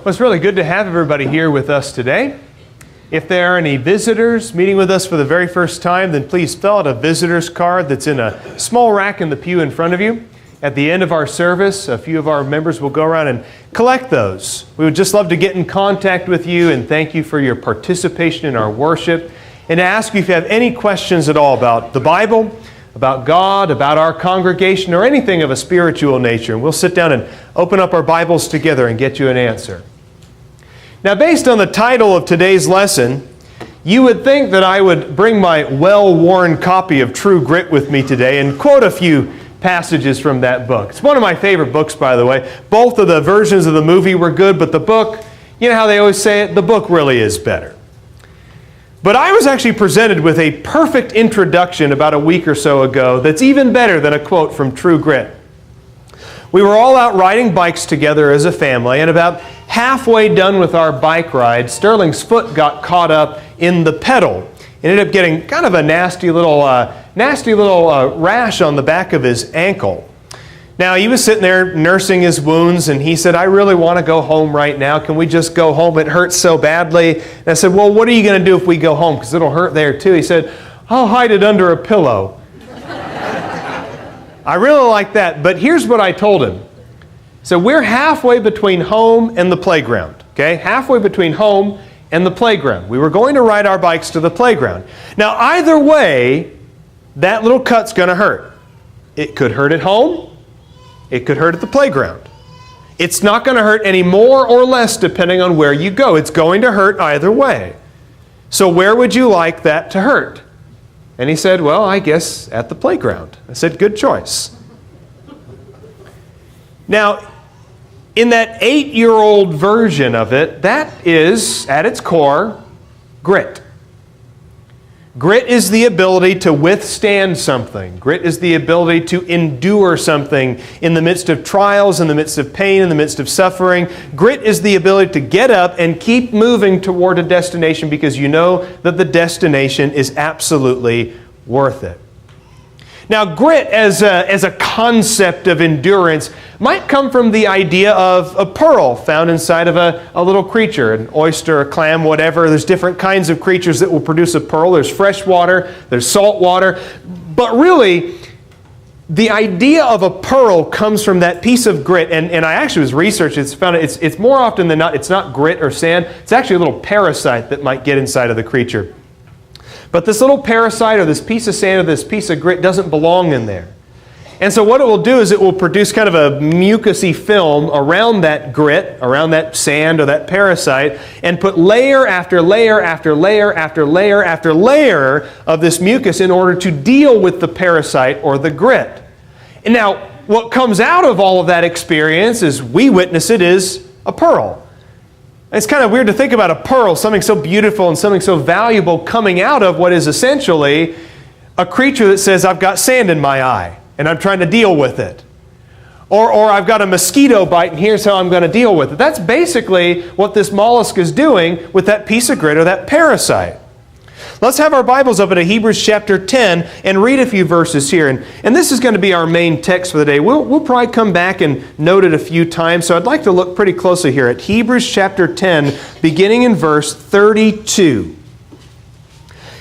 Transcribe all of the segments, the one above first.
Well, it's really good to have everybody here with us today. If there are any visitors meeting with us for the very first time, then please fill out a visitor's card that's in a small rack in the pew in front of you. At the end of our service, a few of our members will go around and collect those. We would just love to get in contact with you and thank you for your participation in our worship, and to ask you if you have any questions at all about the Bible, about God, about our congregation, or anything of a spiritual nature. And we'll sit down and open up our Bibles together and get you an answer. Now, based on the title of today's lesson, you would think that I would bring my well-worn copy of True Grit with me today and quote a few passages from that book. It's one of my favorite books, by the way. Both of the versions of the movie were good, but the book, you know how they always say it, the book really is better. But I was actually presented with a perfect introduction about a week or so ago that's even better than a quote from True Grit. We were all out riding bikes together as a family, and about halfway done with our bike ride, Sterling's foot got caught up in the pedal. It ended up getting kind of a nasty little rash on the back of his ankle. Now, he was sitting there nursing his wounds, and he said, "I really want to go home right now. Can we just go home? It hurts so badly." And I said, "Well, what are you going to do if we go home? Because it'll hurt there too." He said, "I'll hide it under a pillow." I really like that, but here's what I told him. So we're halfway between home and the playground, okay? Halfway between home and the playground. We were going to ride our bikes to the playground. Now, either way, that little cut's going to hurt. It could hurt at home. It could hurt at the playground. It's not going to hurt any more or less depending on where you go. It's going to hurt either way. So where would you like that to hurt? And he said, "Well, I guess at the playground." I said, "Good choice." Now, in that 8-year-old version of it, that is, at its core, grit. Grit is the ability to withstand something. Grit is the ability to endure something in the midst of trials, in the midst of pain, in the midst of suffering. Grit is the ability to get up and keep moving toward a destination because you know that the destination is absolutely worth it. Now, grit as a concept of endurance might come from the idea of a pearl found inside of a little creature, an oyster, a clam, whatever. There's different kinds of creatures that will produce a pearl. There's fresh water, there's salt water. But really, the idea of a pearl comes from that piece of grit. And I actually was researching, it's more often than not, it's not grit or sand. It's actually a little parasite that might get inside of the creature. But this little parasite or this piece of sand or this piece of grit doesn't belong in there. And so what it will do is it will produce kind of a mucousy film around that grit, around that sand or that parasite, and put layer after layer after layer after layer after layer of this mucus in order to deal with the parasite or the grit. And now, what comes out of all of that experience, as we witness it, is a pearl. It's kind of weird to think about a pearl, something so beautiful and something so valuable coming out of what is essentially a creature that says, "I've got sand in my eye and I'm trying to deal with it." Or I've got a mosquito bite and here's how I'm going to deal with it. That's basically what this mollusk is doing with that piece of grit or that parasite. Let's have our Bibles open to Hebrews chapter 10 and read a few verses here. And this is going to be our main text for the day. We'll probably come back and note it a few times. So I'd like to look pretty closely here at Hebrews chapter 10, beginning in verse 32.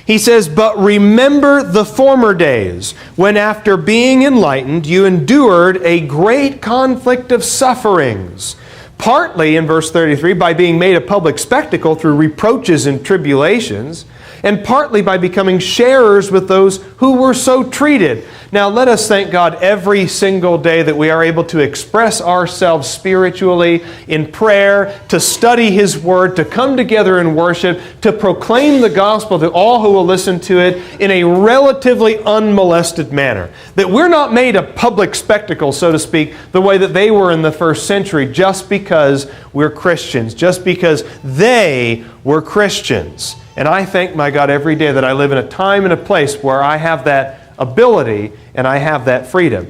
He says, "But remember the former days, when after being enlightened, you endured a great conflict of sufferings. Partly," in verse 33, "by being made a public spectacle through reproaches and tribulations, and partly by becoming sharers with those who were so treated." Now let us thank God every single day that we are able to express ourselves spiritually in prayer, to study His Word, to come together in worship, to proclaim the gospel to all who will listen to it in a relatively unmolested manner. That we're not made a public spectacle, so to speak, the way that they were in the first century just because we're Christians, just because they were Christians. And I thank my God every day that I live in a time and a place where I have that ability and I have that freedom.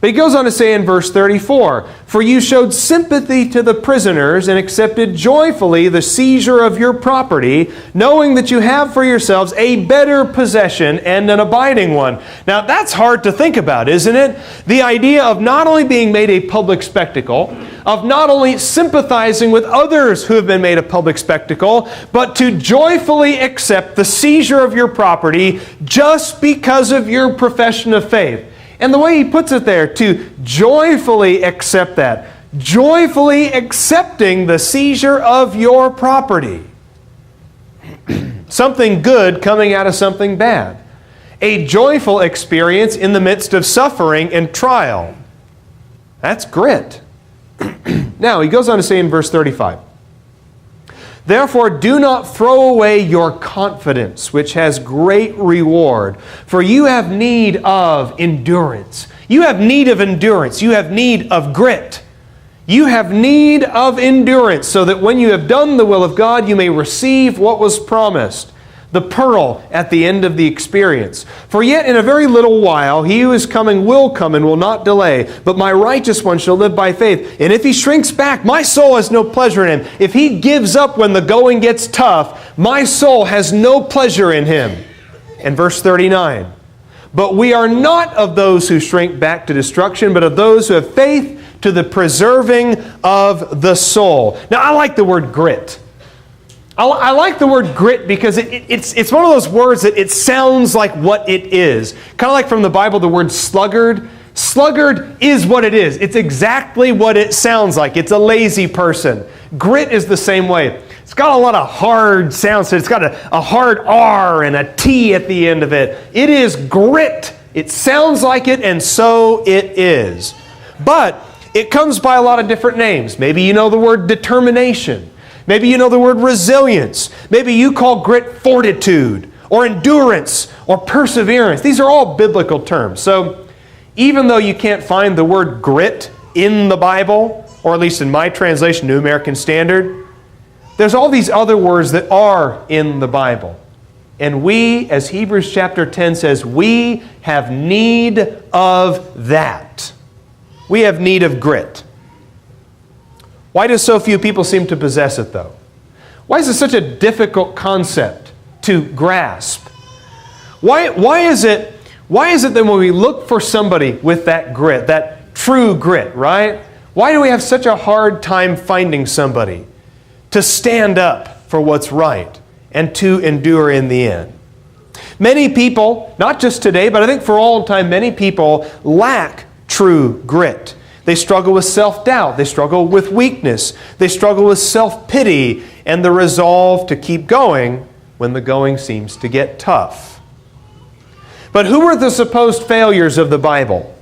But he goes on to say in verse 34, "For you showed sympathy to the prisoners and accepted joyfully the seizure of your property, knowing that you have for yourselves a better possession and an abiding one." Now that's hard to think about, isn't it? The idea of not only being made a public spectacle, of not only sympathizing with others who have been made a public spectacle, but to joyfully accept the seizure of your property just because of your profession of faith. And the way he puts it there, to joyfully accept that. Joyfully accepting the seizure of your property. Something good coming out of something bad. A joyful experience in the midst of suffering and trial. That's grit. Now, he goes on to say in verse 35, "Therefore do not throw away your confidence, which has great reward, for you have need of endurance." You have need of endurance. You have need of grit. You have need of endurance, so that when you have done the will of God, you may receive what was promised, the pearl at the end of the experience. "For yet in a very little while he who is coming will come and will not delay. But my righteous one shall live by faith. And if he shrinks back, my soul has no pleasure in him. If he gives up when the going gets tough, my soul has no pleasure in him." And verse 39, "But we are not of those who shrink back to destruction, but of those who have faith to the preserving of the soul." Now I like the word grit. I like the word grit because it's one of those words that it sounds like what it is. Kind of like from the Bible, the word sluggard. Sluggard is what it is. It's exactly what it sounds like. It's a lazy person. Grit is the same way. It's got a lot of hard sounds. It's got a hard R and a T at the end of it. It is grit. It sounds like it, and so it is. But it comes by a lot of different names. Maybe you know the word determination. Maybe you know the word resilience. Maybe you call grit fortitude or endurance or perseverance. These are all biblical terms. So even though you can't find the word grit in the Bible, or at least in my translation, New American Standard, there's all these other words that are in the Bible. And we, as Hebrews chapter 10 says, we have need of that. We have need of grit. Why do so few people seem to possess it, though? Why is it such a difficult concept to grasp? Why is it that when we look for somebody with that grit, that true grit, right? Why do we have such a hard time finding somebody to stand up for what's right and to endure in the end? Many people, not just today, but I think for all time, many people lack true grit. They struggle with self-doubt. They struggle with weakness. They struggle with self-pity and the resolve to keep going when the going seems to get tough. But who were the supposed failures of the Bible?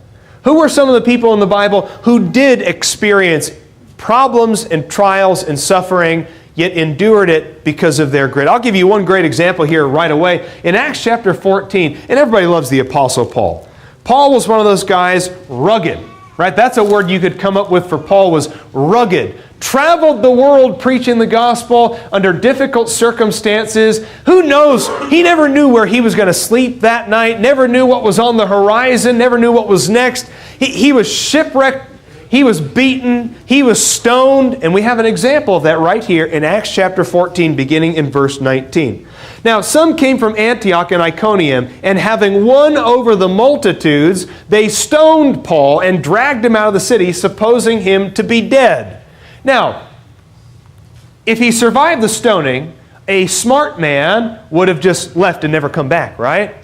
Who were some of the people in the Bible who did experience problems and trials and suffering, yet endured it because of their grit? I'll give you one great example here right away. In Acts chapter 14, and everybody loves the Apostle Paul. Paul was one of those guys, rugged. Right? That's a word you could come up with for Paul, was rugged. Traveled the world preaching the gospel under difficult circumstances. Who knows? He never knew where he was going to sleep that night. Never knew what was on the horizon. Never knew what was next. He was shipwrecked. He was beaten. He was stoned. And we have an example of that right here in Acts chapter 14, beginning in verse 19. Now, some came from Antioch and Iconium, and having won over the multitudes, they stoned Paul and dragged him out of the city, supposing him to be dead. Now, if he survived the stoning, a smart man would have just left and never come back, right?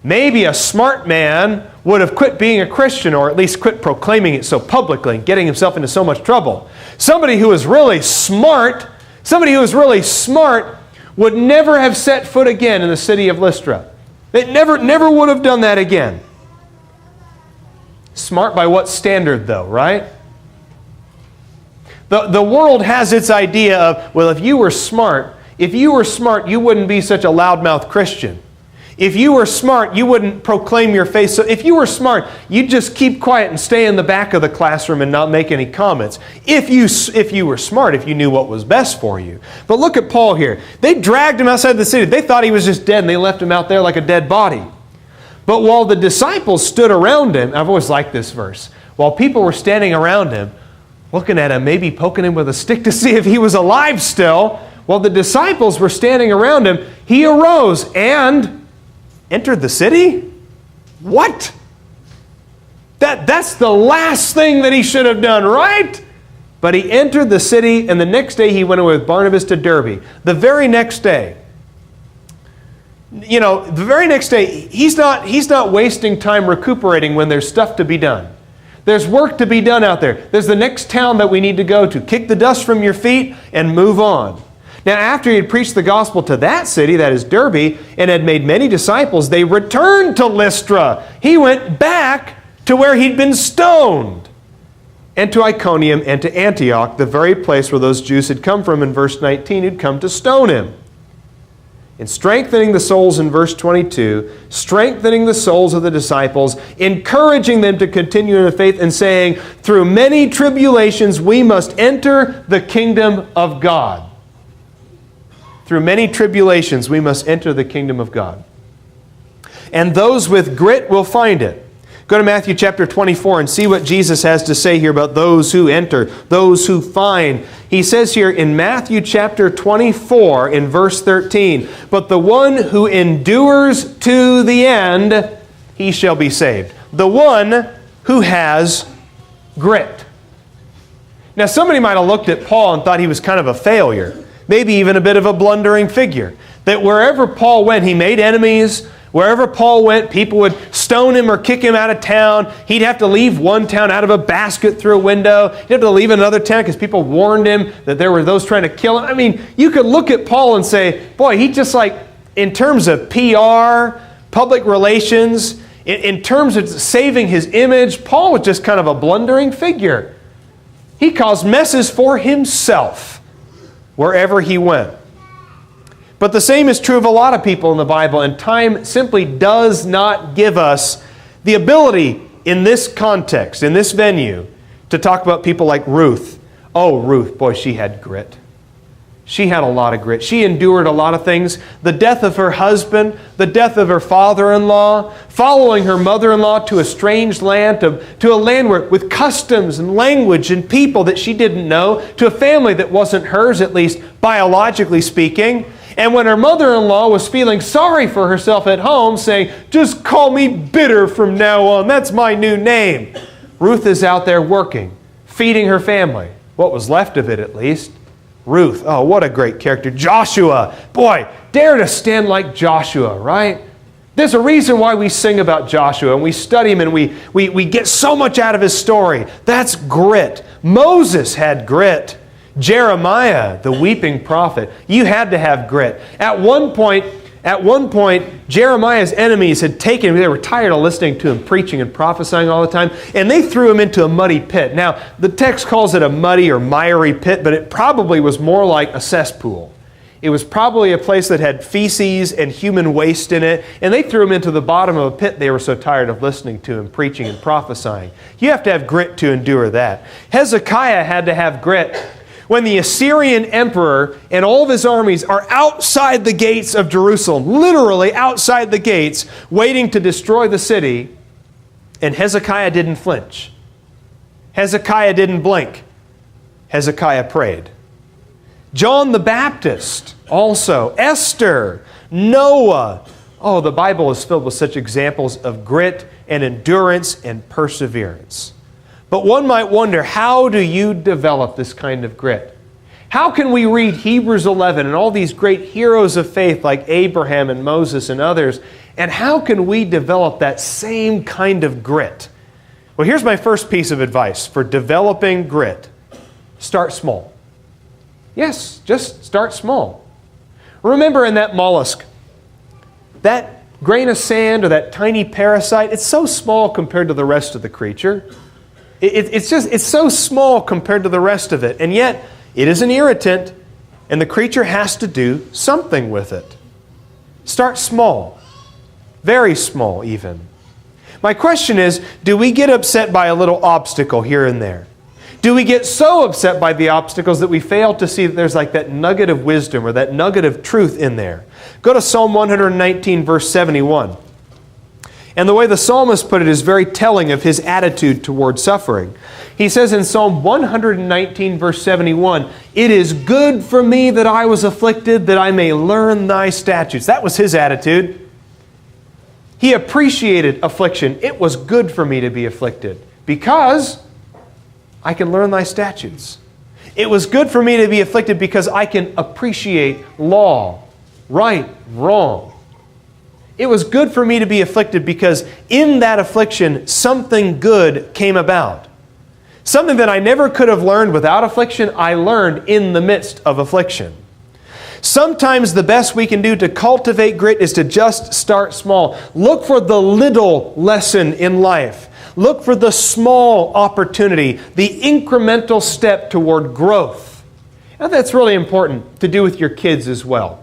Maybe a smart man would have quit being a Christian, or at least quit proclaiming it so publicly and getting himself into so much trouble. Somebody who was really smart would never have set foot again in the city of Lystra. They never would have done that again. Smart by what standard, though, right? The world has its idea of, well, if you were smart, you wouldn't be such a loudmouth Christian. If you were smart, you wouldn't proclaim your faith. So if you were smart, you'd just keep quiet and stay in the back of the classroom and not make any comments. If you were smart, if you knew what was best for you. But look at Paul here. They dragged him outside the city. They thought he was just dead, and they left him out there like a dead body. But while the disciples stood around him, I've always liked this verse. while people were standing around him, looking at him, maybe poking him with a stick to see if he was alive still, while the disciples were standing around him, he arose and entered the city? What? That's the last thing that he should have done, right? But he entered the city, and the next day he went with Barnabas to Derbe. The very next day, he's not wasting time recuperating when there's stuff to be done. There's work to be done out there. There's the next town that we need to go to. Kick the dust from your feet and move on. Now, after he had preached the gospel to that city, that is Derbe, and had made many disciples, they returned to Lystra. He went back to where he'd been stoned, and to Iconium and to Antioch, the very place where those Jews had come from in verse 19, who'd come to stone him. In strengthening the souls in verse 22, strengthening the souls of the disciples, encouraging them to continue in the faith, and saying, through many tribulations we must enter the kingdom of God. Through many tribulations we must enter the kingdom of God. And those with grit will find it. Go to Matthew chapter 24 and see what Jesus has to say here about those who enter, those who find. He says here in Matthew chapter 24 in verse 13, but the one who endures to the end, he shall be saved. The one who has grit. Now somebody might have looked at Paul and thought he was kind of a failure, maybe even a bit of a blundering figure. That wherever Paul went, he made enemies. Wherever Paul went, people would stone him or kick him out of town. He'd have to leave one town out of a basket through a window. He'd have to leave another town because people warned him that there were those trying to kill him. I mean, you could look at Paul and say, boy, he just like, in terms of PR, public relations, in terms of saving his image, Paul was just kind of a blundering figure. He caused messes for himself wherever he went. But the same is true of a lot of people in the Bible, and time simply does not give us the ability in this context, in this venue, to talk about people like Ruth. Oh, Ruth, boy, she had grit. She had a lot of grit. She endured a lot of things. The death of her husband, the death of her father-in-law, following her mother-in-law to a strange land, to a land with customs and language and people that she didn't know, to a family that wasn't hers, at least biologically speaking. And when her mother-in-law was feeling sorry for herself at home, saying, just call me bitter from now on, that's my new name. Ruth is out there working, feeding her family, what was left of it at least. Ruth, oh, what a great character. Joshua, boy, dare to stand like Joshua, right? There's a reason why we sing about Joshua and we study him and we get so much out of his story. That's grit. Moses had grit. Jeremiah, the weeping prophet, you had to have grit. At one point, Jeremiah's enemies had taken him. They were tired of listening to him preaching and prophesying all the time, and they threw him into a muddy pit. Now, the text calls it a muddy or miry pit, but it probably was more like a cesspool. It was probably a place that had feces and human waste in it, and they threw him into the bottom of a pit. They were so tired of listening to him preaching and prophesying. You have to have grit to endure that. Hezekiah had to have grit. When the Assyrian emperor and all of his armies are outside the gates of Jerusalem, literally outside the gates, waiting to destroy the city, and Hezekiah didn't flinch. Hezekiah didn't blink. Hezekiah prayed. John the Baptist also, Esther, Noah. Oh, the Bible is filled with such examples of grit and endurance and perseverance. But one might wonder, how do you develop this kind of grit? How can we read Hebrews 11 and all these great heroes of faith like Abraham and Moses and others, and how can we develop that same kind of grit? Well, here's my first piece of advice for developing grit. Start small. Yes, just start small. Remember in that mollusk, that grain of sand or that tiny parasite, it's so small compared to the rest of the creature. It's so small compared to the rest of it, and yet it is an irritant, and the creature has to do something with it. Start small, very small even. My question is, do we get upset by a little obstacle here and there? Do we get so upset by the obstacles that we fail to see that there's like that nugget of wisdom or that nugget of truth in there? Go to Psalm 119, verse 71. And the way the psalmist put it is very telling of his attitude toward suffering. He says in Psalm 119, verse 71, "It is good for me that I was afflicted, that I may learn thy statutes." That was his attitude. He appreciated affliction. It was good for me to be afflicted because I can learn thy statutes. It was good for me to be afflicted because I can appreciate law, right, wrong. It was good for me to be afflicted because in that affliction, something good came about. Something that I never could have learned without affliction, I learned in the midst of affliction. Sometimes the best we can do to cultivate grit is to just start small. Look for the little lesson in life. Look for the small opportunity, the incremental step toward growth. And that's really important to do with your kids as well.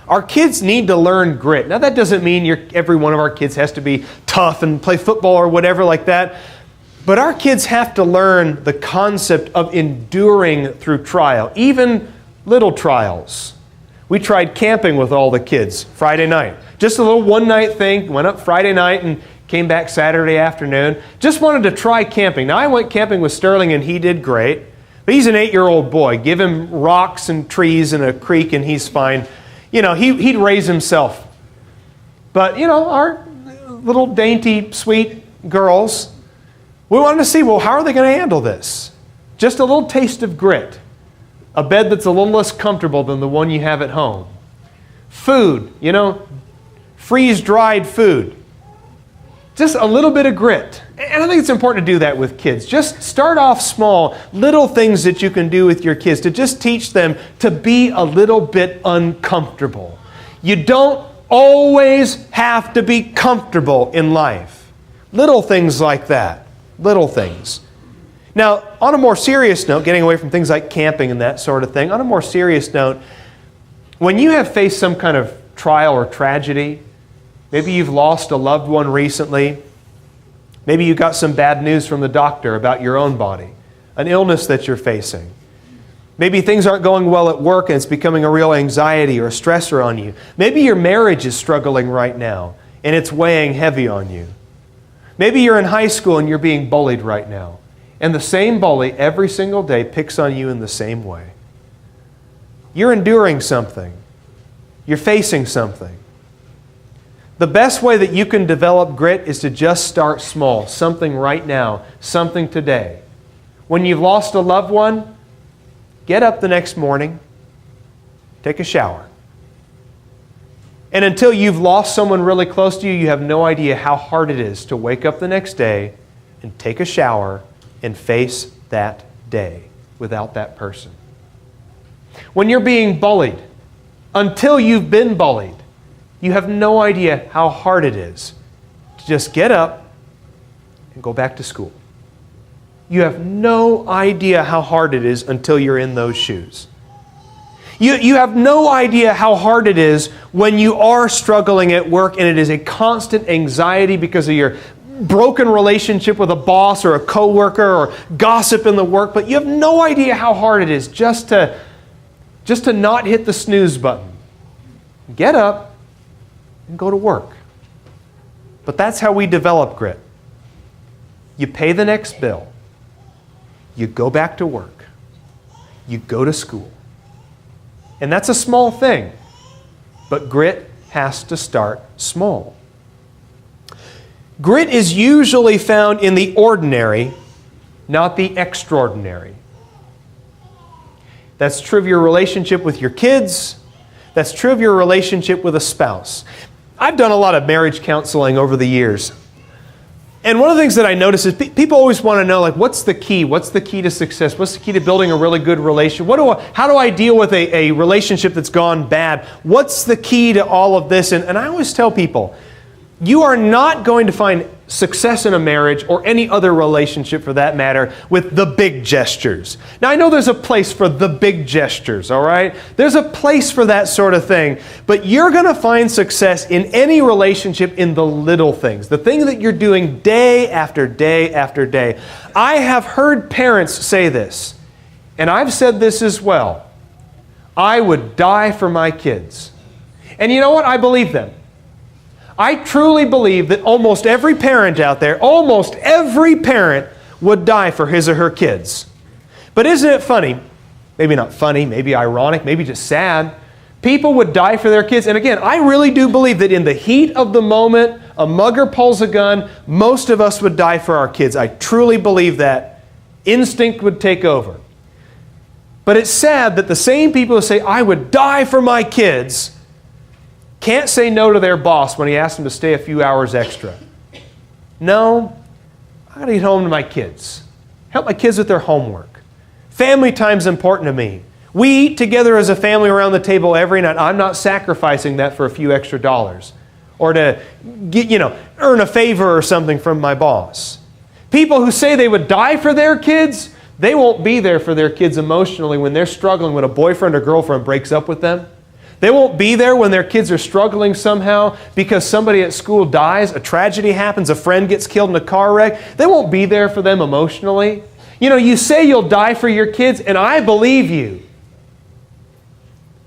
Our kids need to learn grit. Now that doesn't mean every one of our kids has to be tough and play football or whatever like that. But our kids have to learn the concept of enduring through trial, even little trials. We tried camping with all the kids Friday night. Just a little one-night thing. Went up Friday night and came back Saturday afternoon. Just wanted to try camping. Now I went camping with Sterling and he did great. But he's an 8-year-old boy. Give him rocks and trees and a creek and he's fine. You know, he'd raise himself. But, you know, our little dainty, sweet girls, we wanted to see, well, how are they going to handle this? Just a little taste of grit. A bed that's a little less comfortable than the one you have at home. Food, you know, freeze-dried food. Just a little bit of grit. And I think it's important to do that with kids. Just start off small, little things that you can do with your kids to just teach them to be a little bit uncomfortable. You don't always have to be comfortable in life. Little things like that. Little things. Now, on a more serious note, getting away from things like camping and that sort of thing, on a more serious note, when you have faced some kind of trial or tragedy, maybe you've lost a loved one recently, maybe you got some bad news from the doctor about your own body, an illness that you're facing. Maybe things aren't going well at work and it's becoming a real anxiety or a stressor on you. Maybe your marriage is struggling right now and it's weighing heavy on you. Maybe you're in high school and you're being bullied right now. And the same bully every single day picks on you in the same way. You're enduring something. You're facing something. The best way that you can develop grit is to just start small. Something right now. Something today. When you've lost a loved one, get up the next morning. Take a shower. And until you've lost someone really close to you, you have no idea how hard it is to wake up the next day and take a shower and face that day without that person. When you're being bullied, until you've been bullied, you have no idea how hard it is to just get up and go back to school. You have no idea how hard it is until you're in those shoes. You have no idea how hard it is when you are struggling at work and it is a constant anxiety because of your broken relationship with a boss or a coworker or gossip in the work, but you have no idea how hard it is just to not hit the snooze button. Get up and go to work. But that's how we develop grit. You pay the next bill. You go back to work. You go to school. And that's a small thing, but grit has to start small. Grit is usually found in the ordinary, not the extraordinary. That's true of your relationship with your kids. That's true of your relationship with a spouse. I've done a lot of marriage counseling over the years. And one of the things that I notice is people always want to know, like, what's the key? What's the key to success? What's the key to building a really good relationship? How do I deal with a relationship that's gone bad? What's the key to all of this? And I always tell people, you are not going to find success in a marriage or any other relationship for that matter with the big gestures. Now I know there's a place for the big gestures, all right? There's a place for that sort of thing. But you're going to find success in any relationship in the little things. The thing that you're doing day after day after day. I have heard parents say this, and I've said this as well. I would die for my kids. And you know what? I believe them. I truly believe that almost every parent out there, almost every parent would die for his or her kids. But isn't it funny? Maybe not funny, maybe ironic, maybe just sad. People would die for their kids. And again, I really do believe that in the heat of the moment, a mugger pulls a gun, most of us would die for our kids. I truly believe that. Instinct would take over. But it's sad that the same people who say, I would die for my kids, can't say no to their boss when he asks them to stay a few hours extra. No, I got to get home to my kids. Help my kids with their homework. Family time's important to me. We eat together as a family around the table every night. I'm not sacrificing that for a few extra dollars or to get, earn a favor or something from my boss. People who say they would die for their kids, they won't be there for their kids emotionally when they're struggling when a boyfriend or girlfriend breaks up with them. They won't be there when their kids are struggling somehow because somebody at school dies, a tragedy happens, a friend gets killed in a car wreck. They won't be there for them emotionally. You say you'll die for your kids, and I believe you.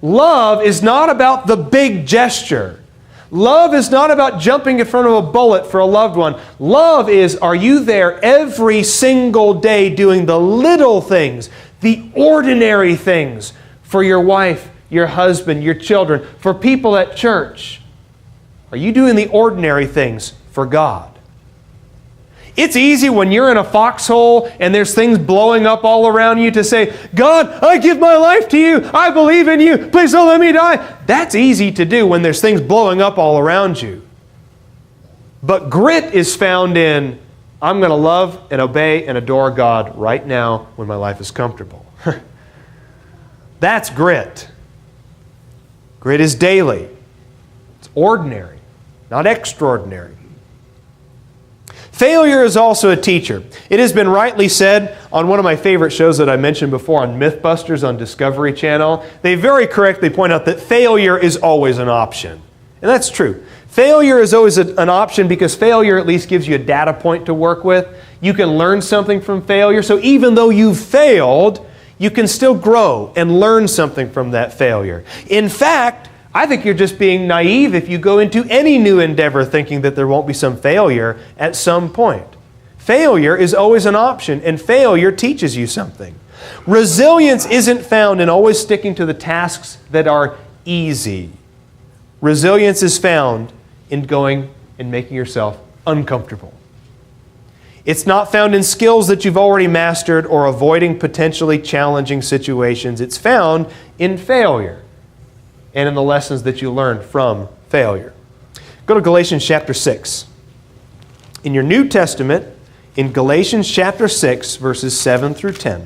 Love is not about the big gesture. Love is not about jumping in front of a bullet for a loved one. Love is, are you there every single day doing the little things, the ordinary things for your wife, your husband, your children, for people at church? Are you doing the ordinary things for God? It's easy when you're in a foxhole and there's things blowing up all around you to say, God, I give my life to you. I believe in you. Please don't let me die. That's easy to do when there's things blowing up all around you. But grit is found in, I'm going to love and obey and adore God right now when my life is comfortable. That's grit. Grit is daily. It's ordinary, not extraordinary. Failure is also a teacher. It has been rightly said on one of my favorite shows that I mentioned before on Mythbusters on Discovery Channel. They very correctly point out that failure is always an option. And that's true. Failure is always an option because failure at least gives you a data point to work with. You can learn something from failure. So even though you've failed, you can still grow and learn something from that failure. In fact, I think you're just being naive if you go into any new endeavor thinking that there won't be some failure at some point. Failure is always an option, and failure teaches you something. Resilience isn't found in always sticking to the tasks that are easy. Resilience is found in going and making yourself uncomfortable. It's not found in skills that you've already mastered or avoiding potentially challenging situations. It's found in failure and in the lessons that you learn from failure. Go to Galatians chapter 6. In your New Testament, in Galatians chapter 6, verses 7 through 10.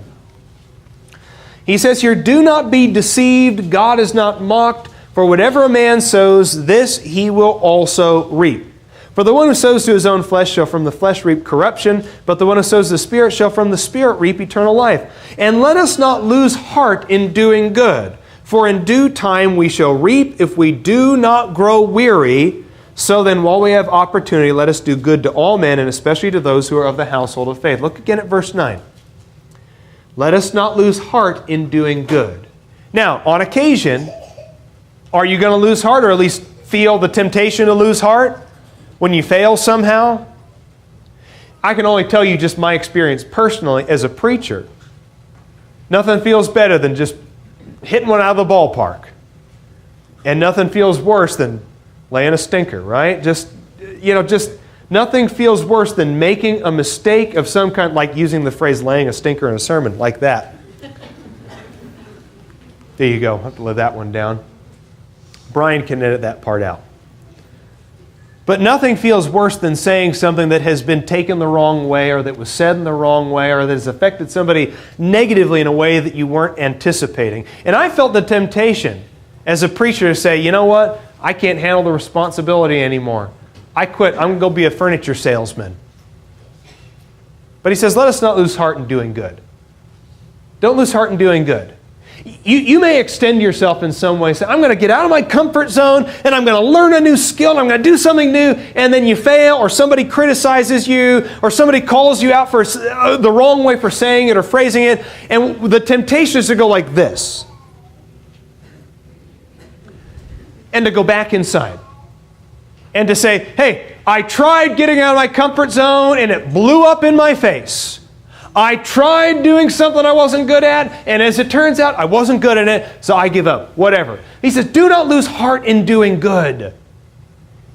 He says here, do not be deceived, God is not mocked, for whatever a man sows, this he will also reap. For the one who sows to his own flesh shall from the flesh reap corruption, but the one who sows to the Spirit shall from the Spirit reap eternal life. And let us not lose heart in doing good, for in due time we shall reap if we do not grow weary. So then, while we have opportunity, let us do good to all men, and especially to those who are of the household of faith. Look again at verse 9. Let us not lose heart in doing good. Now, on occasion, are you going to lose heart, or at least feel the temptation to lose heart when you fail somehow? I can only tell you just my experience personally as a preacher. Nothing feels better than just hitting one out of the ballpark. And nothing feels worse than laying a stinker, right? Just nothing feels worse than making a mistake of some kind, like using the phrase laying a stinker in a sermon, like that. There you go. I'll have to let that one down. Brian can edit that part out. But nothing feels worse than saying something that has been taken the wrong way, or that was said in the wrong way, or that has affected somebody negatively in a way that you weren't anticipating. And I felt the temptation as a preacher to say, you know what? I can't handle the responsibility anymore. I quit. I'm going to go be a furniture salesman. But he says, let us not lose heart in doing good. Don't lose heart in doing good. You may extend yourself in some way. Say, I'm going to get out of my comfort zone and I'm going to learn a new skill and I'm going to do something new, and then you fail, or somebody criticizes you, or somebody calls you out for the wrong way for saying it or phrasing it, and the temptation is to go like this and to go back inside. and to say, hey, I tried getting out of my comfort zone and it blew up in my face. I tried doing something I wasn't good at, and as it turns out, I wasn't good at it, so I give up. Whatever. He says, do not lose heart in doing good.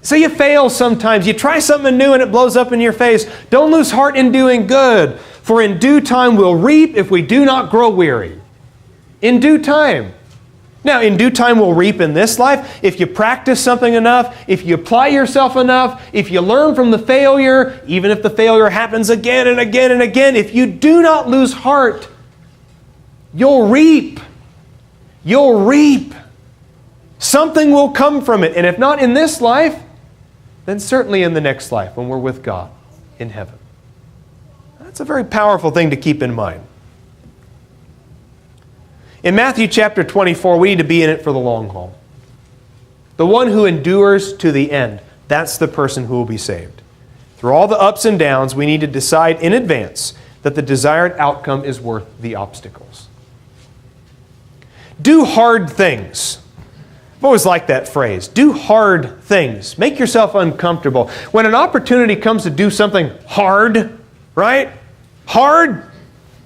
So you fail sometimes. You try something new and it blows up in your face. Don't lose heart in doing good, for in due time we'll reap if we do not grow weary. In due time. Now, in due time we'll reap in this life if you practice something enough, if you apply yourself enough, if you learn from the failure, even if the failure happens again and again and again, if you do not lose heart, you'll reap. You'll reap. Something will come from it. And if not in this life, then certainly in the next life when we're with God in heaven. That's a very powerful thing to keep in mind. In Matthew chapter 24, we need to be in it for the long haul. The one who endures to the end, that's the person who will be saved. Through all the ups and downs, we need to decide in advance that the desired outcome is worth the obstacles. Do hard things. I've always liked that phrase. Do hard things. Make yourself uncomfortable. When an opportunity comes to do something hard, right? Hard,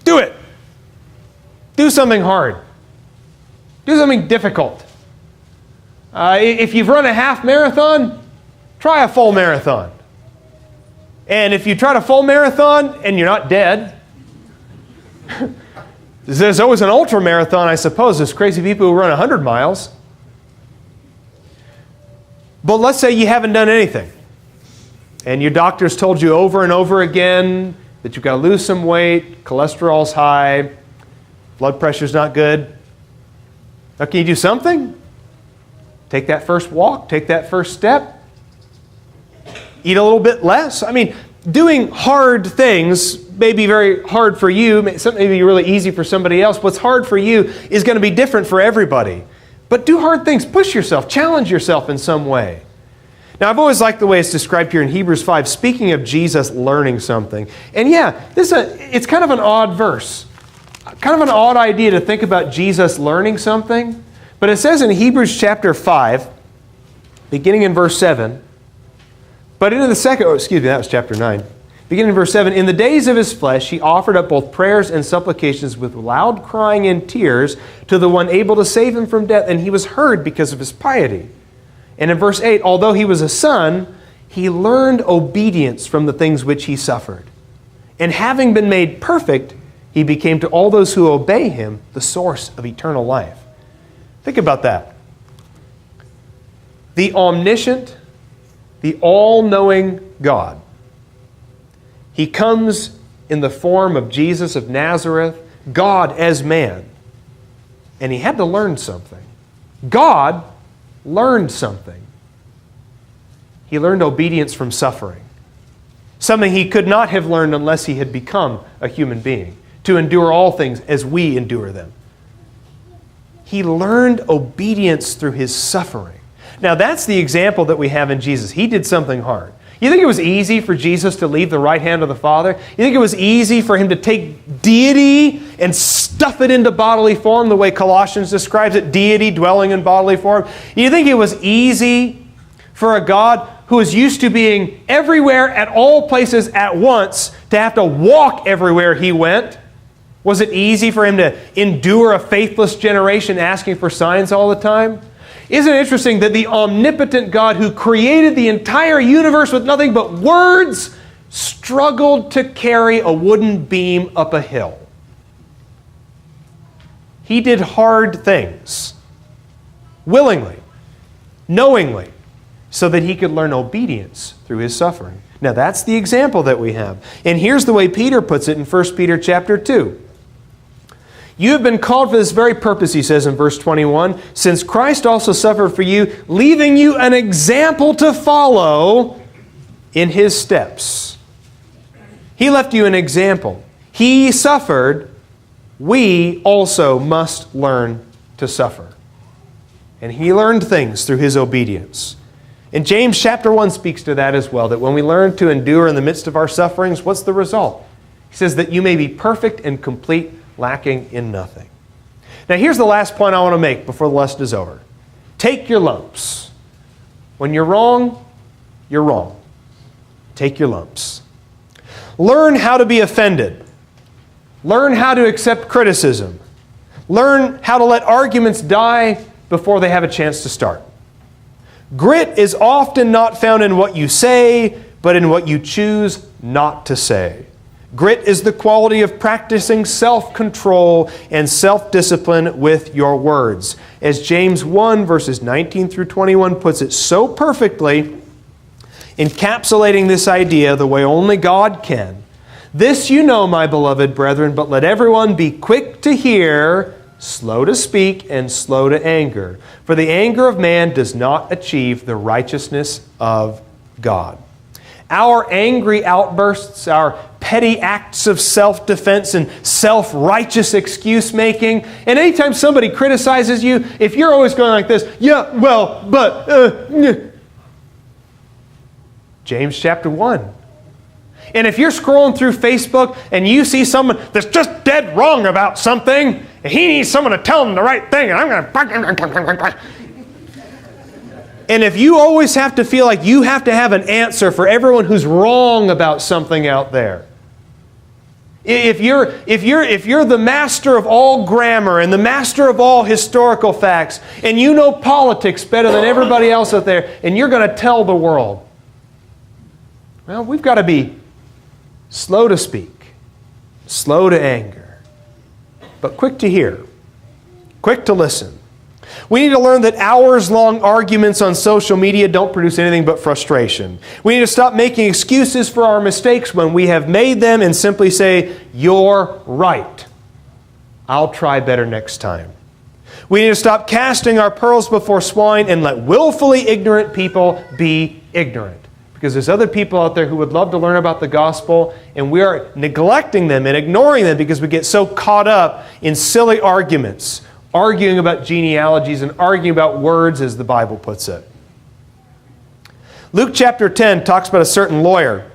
do it. Do something hard. Do something difficult. If you've run a half marathon, try a full marathon. And if you try a full marathon and you're not dead, there's always an ultra marathon, I suppose. There's crazy people who run 100 miles. But let's say you haven't done anything. And your doctor's told you over and over again that you've got to lose some weight, cholesterol's high, blood pressure's not good. Now, can you do something? Take that first walk, take that first step, eat a little bit less. I mean, doing hard things may be very hard for you, may be really easy for somebody else. What's hard for you is going to be different for everybody. But do hard things, push yourself, challenge yourself in some way. Now, I've always liked the way it's described here in Hebrews 5, speaking of Jesus learning something. And yeah, it's kind of an odd verse. Kind of an odd idea to think about Jesus learning something. But it says in Hebrews chapter 5, beginning in verse 7, but into the second, that was chapter 9. Beginning in verse 7, in the days of his flesh, he offered up both prayers and supplications with loud crying and tears to the one able to save him from death, and he was heard because of his piety. And in verse 8, although he was a son, he learned obedience from the things which he suffered. And having been made perfect, he became to all those who obey him the source of eternal life. Think about that. The omniscient, the all-knowing God. He comes in the form of Jesus of Nazareth, God as man. And he had to learn something. God learned something. He learned obedience from suffering. Something he could not have learned unless he had become a human being, to endure all things as we endure them. He learned obedience through his suffering. Now that's the example that we have in Jesus. He did something hard. You think it was easy for Jesus to leave the right hand of the Father? You think it was easy for him to take deity and stuff it into bodily form the way Colossians describes it, deity dwelling in bodily form? You think it was easy for a God who is used to being everywhere at all places at once to have to walk everywhere he went? Was it easy for him to endure a faithless generation asking for signs all the time? Isn't it interesting that the omnipotent God who created the entire universe with nothing but words struggled to carry a wooden beam up a hill? He did hard things willingly, knowingly, so that he could learn obedience through his suffering. Now that's the example that we have. And here's the way Peter puts it in 1 Peter chapter 2. You have been called for this very purpose, he says in verse 21, since Christ also suffered for you, leaving you an example to follow in his steps. He left you an example. He suffered. We also must learn to suffer. And he learned things through his obedience. And James chapter 1 speaks to that as well, that when we learn to endure in the midst of our sufferings, what's the result? He says that you may be perfect and complete, lacking in nothing. Now here's the last point I want to make before the lesson is over. Take your lumps. When you're wrong, you're wrong. Take your lumps. Learn how to be offended. Learn how to accept criticism. Learn how to let arguments die before they have a chance to start. Grit is often not found in what you say, but in what you choose not to say. Grit is the quality of practicing self-control and self-discipline with your words. As James 1, verses 19 through 21 puts it so perfectly, encapsulating this idea the way only God can. This you know, my beloved brethren, but let everyone be quick to hear, slow to speak, and slow to anger. For the anger of man does not achieve the righteousness of God. Our angry outbursts, our petty acts of self-defense and self-righteous excuse-making, and anytime somebody criticizes you, if you're always going like this, James chapter 1. And if you're scrolling through Facebook and you see someone that's just dead wrong about something, and he needs someone to tell him the right thing, and I'm going to... And if you always have to feel like you have to have an answer for everyone who's wrong about something out there, if you're the master of all grammar and the master of all historical facts, and you know politics better than everybody else out there, and you're going to tell the world, well, we've got to be slow to speak, slow to anger, but quick to hear, quick to listen. We need to learn that hours-long arguments on social media don't produce anything but frustration. We need to stop making excuses for our mistakes when we have made them and simply say, "You're right. I'll try better next time." We need to stop casting our pearls before swine and let willfully ignorant people be ignorant. Because there's other people out there who would love to learn about the gospel, and we are neglecting them and ignoring them because we get so caught up in silly arguments, arguing about genealogies and arguing about words, as the Bible puts it. Luke chapter 10 talks about a certain lawyer.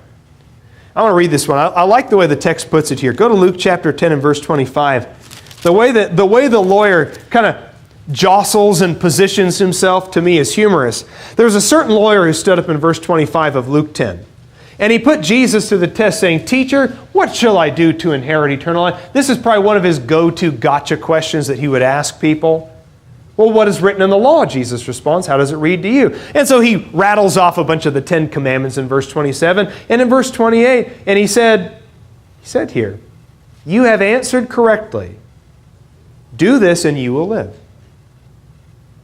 I want to read this one. I like the way the text puts it here. Go to Luke chapter 10 and verse 25. The way the lawyer kind of jostles and positions himself, to me, is humorous. There was a certain lawyer who stood up in verse 25 of Luke 10. And he put Jesus to the test, saying, "Teacher, what shall I do to inherit eternal life?" This is probably one of his go-to gotcha questions that he would ask people. "Well, what is written in the law?" Jesus responds. "How does it read to you?" And so he rattles off a bunch of the 10 Commandments in verse 27. And in verse 28, and he said here, "You have answered correctly. Do this and you will live."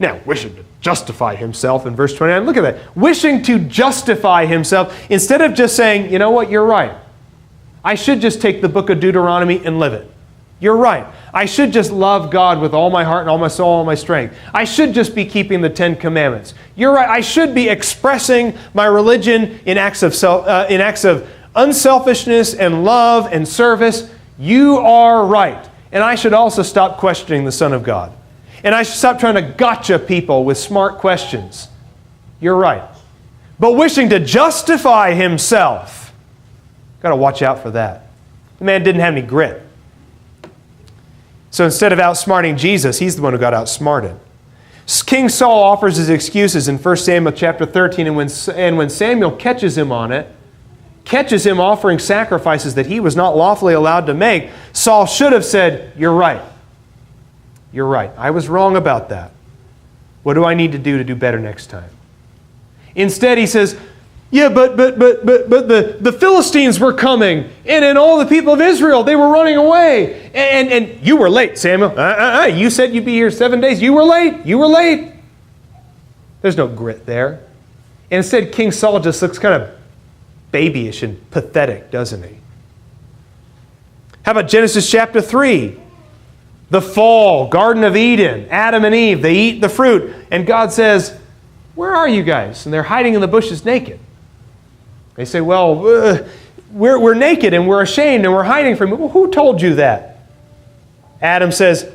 Now, wishing to justify himself in verse 29. Look at that. Wishing to justify himself instead of just saying, "You know what, you're right. I should just take the book of Deuteronomy and live it. You're right. I should just love God with all my heart and all my soul and all my strength. I should just be keeping the 10 Commandments. You're right. I should be expressing my religion in acts of unselfishness and love and service. You are right. And I should also stop questioning the Son of God. And I should stop trying to gotcha people with smart questions. You're right." But wishing to justify himself, got to watch out for that. The man didn't have any grit. So instead of outsmarting Jesus, he's the one who got outsmarted. King Saul offers his excuses in 1 Samuel chapter 13, and when Samuel catches him on it, catches him offering sacrifices that he was not lawfully allowed to make, Saul should have said, "You're right. You're right. I was wrong about that. What do I need to do better next time?" Instead, he says, "Yeah, but the Philistines were coming, and all the people of Israel, they were running away. And you were late, Samuel. You said you'd be here 7 days. You were late. You were late." There's no grit there. And instead, King Saul just looks kind of babyish and pathetic, doesn't he? How about Genesis chapter 3? The fall, Garden of Eden, Adam and Eve, they eat the fruit. And God says, "Where are you guys?" And they're hiding in the bushes naked. They say, "Well, we're naked and we're ashamed and we're hiding from you." "Well, who told you that?" Adam says,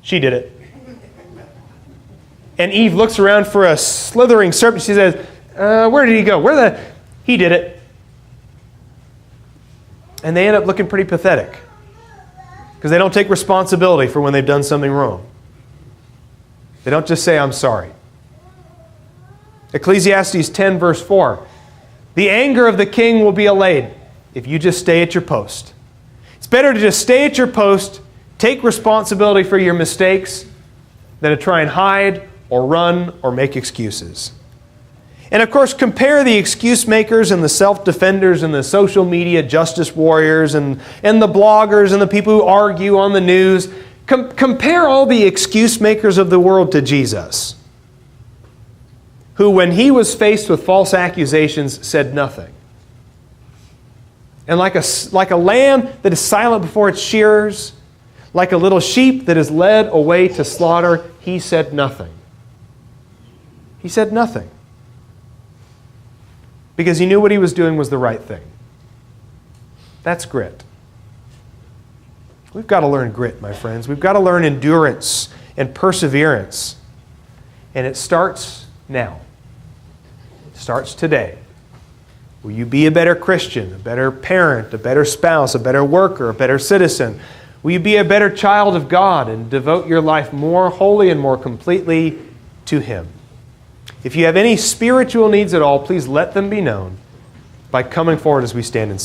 "She did it." And Eve looks around for a slithering serpent. She says, "Where did he go?" He did it. And they end up looking pretty pathetic, because they don't take responsibility for when they've done something wrong. They don't just say, "I'm sorry." Ecclesiastes 10 verse 4. The anger of the king will be allayed if you just stay at your post. It's better to just stay at your post, take responsibility for your mistakes, than to try and hide or run or make excuses. And of course, compare the excuse makers and the self-defenders and the social media justice warriors and the bloggers and the people who argue on the news. Compare all the excuse makers of the world to Jesus, who, when he was faced with false accusations, said nothing. And like a lamb that is silent before its shearers, like a little sheep that is led away to slaughter, he said nothing. He said nothing. Because he knew what he was doing was the right thing. That's grit. We've got to learn grit, my friends. We've got to learn endurance and perseverance. And it starts now. It starts today. Will you be a better Christian, a better parent, a better spouse, a better worker, a better citizen? Will you be a better child of God and devote your life more wholly and more completely to Him? If you have any spiritual needs at all, please let them be known by coming forward as we stand and sing.